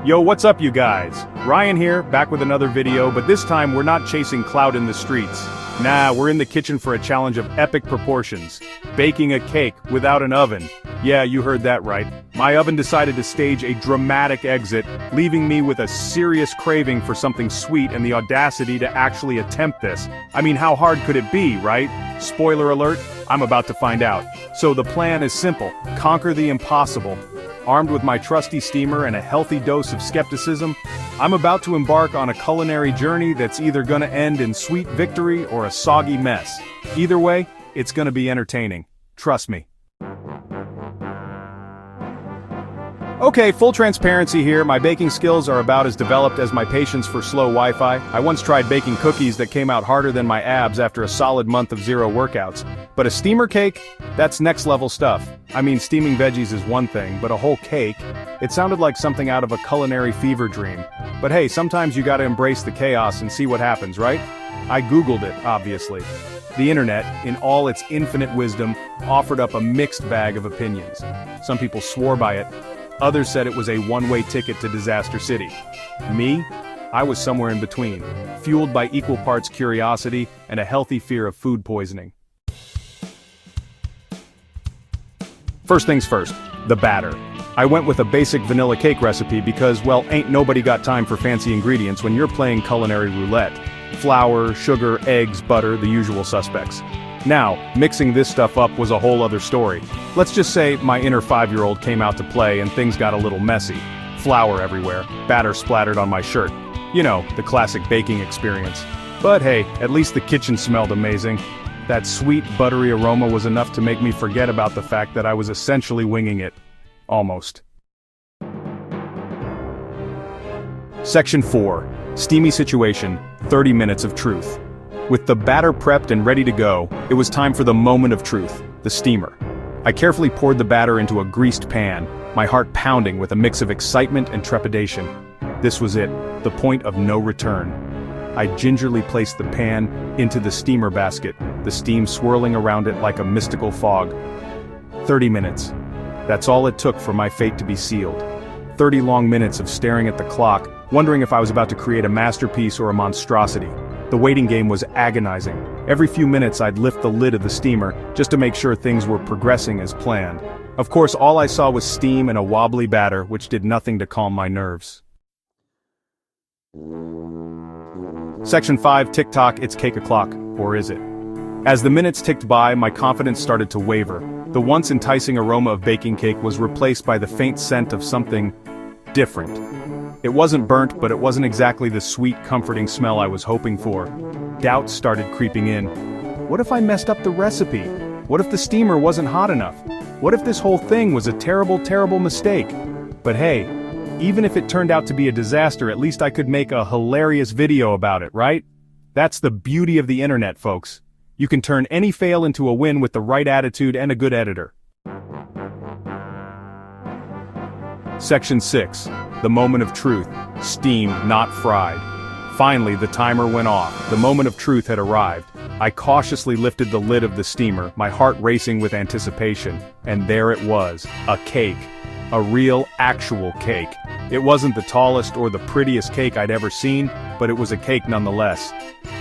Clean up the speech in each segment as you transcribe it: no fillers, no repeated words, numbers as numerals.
Yo, what's up you guys? Ryan here, back with another video, but this time we're not chasing clout in the streets. Nah, we're in the kitchen for a challenge of epic proportions. Baking a cake without an oven. Yeah, you heard that right. My oven decided to stage a dramatic exit, leaving me with a serious craving for something sweet and the audacity to actually attempt this. I mean, how hard could it be, right? Spoiler alert, I'm about to find out. So the plan is simple: conquer the impossible. Armed with my trusty steamer and a healthy dose of skepticism, I'm about to embark on a culinary journey that's either gonna end in sweet victory or a soggy mess. Either way, it's gonna be entertaining. Trust me. Okay, full transparency here, my baking skills are about as developed as my patience for slow Wi-Fi. I once tried baking cookies that came out harder than my abs after a solid month of zero workouts. But a steamer cake? That's next level stuff. I mean, steaming veggies is one thing, but a whole cake? It sounded like something out of a culinary fever dream. But hey, sometimes you gotta embrace the chaos and see what happens, right? I googled it, obviously. The internet, in all its infinite wisdom, offered up a mixed bag of opinions. Some people swore by it. Others said it was a one-way ticket to Disaster City. Me? I was somewhere in between, fueled by equal parts curiosity and a healthy fear of food poisoning. First things first, the batter. I went with a basic vanilla cake recipe because, well, ain't nobody got time for fancy ingredients when you're playing culinary roulette. Flour, sugar, eggs, butter, the usual suspects. Now, mixing this stuff up was a whole other story. Let's just say my inner 5-year-old came out to play and things got a little messy. Flour everywhere, batter splattered on my shirt. You know, the classic baking experience. But hey, at least the kitchen smelled amazing. That sweet, buttery aroma was enough to make me forget about the fact that I was essentially winging it. Almost. Section 4. Steamy situation, 30 minutes of truth. With the batter prepped and ready to go, it was time for the moment of truth, the steamer. I carefully poured the batter into a greased pan, my heart pounding with a mix of excitement and trepidation. This was it, the point of no return. I gingerly placed the pan into the steamer basket, the steam swirling around it like a mystical fog. 30 minutes. That's all it took for my fate to be sealed. 30 long minutes of staring at the clock, wondering if I was about to create a masterpiece or a monstrosity. The waiting game was agonizing. Every few minutes I'd lift the lid of the steamer, just to make sure things were progressing as planned. Of course, all I saw was steam and a wobbly batter, which did nothing to calm my nerves. Section 5, tick-tock, it's cake o'clock, or is it? As the minutes ticked by, my confidence started to waver. The once enticing aroma of baking cake was replaced by the faint scent of something different. It wasn't burnt, but it wasn't exactly the sweet, comforting smell I was hoping for. Doubts started creeping in. What if I messed up the recipe? What if the steamer wasn't hot enough? What if this whole thing was a terrible, terrible mistake? But hey, even if it turned out to be a disaster, at least I could make a hilarious video about it, right? That's the beauty of the internet, folks. You can turn any fail into a win with the right attitude and a good editor. Section 6. The moment of truth. Steamed, not fried. Finally, the timer went off. The moment of truth had arrived. I cautiously lifted the lid of the steamer, my heart racing with anticipation. And there it was. A cake. A real, actual cake. It wasn't the tallest or the prettiest cake I'd ever seen, but it was a cake nonetheless.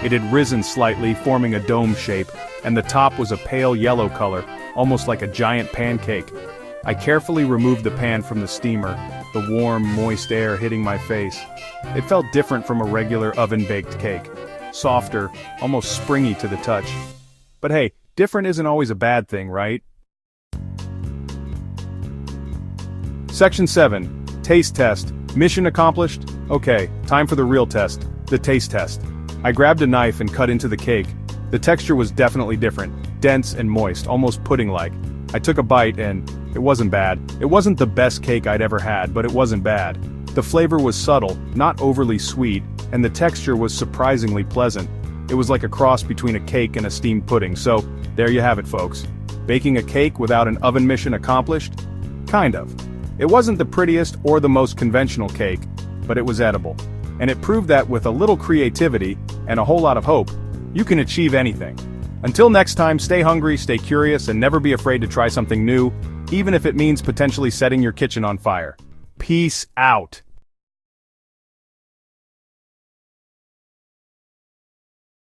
It had risen slightly, forming a dome shape, and the top was a pale yellow color, almost like a giant pancake. I carefully removed the pan from the steamer, the warm, moist air hitting my face. It felt different from a regular oven-baked cake. Softer, almost springy to the touch. But hey, different isn't always a bad thing, right? Section 7. Taste test. Mission accomplished? Okay, time for the real test, the taste test. I grabbed a knife and cut into the cake. The texture was definitely different, dense and moist, almost pudding-like. I took a bite and it wasn't bad. It wasn't the best cake I'd ever had, but it wasn't bad. The flavor was subtle, not overly sweet, and the texture was surprisingly pleasant. It was like a cross between a cake and a steamed pudding, so there you have it, folks. Baking a cake without an oven mission accomplished? Kind of. It wasn't the prettiest or the most conventional cake, but it was edible. And it proved that with a little creativity and a whole lot of hope, you can achieve anything. Until next time, stay hungry, stay curious, and never be afraid to try something new, even if it means potentially setting your kitchen on fire. Peace out.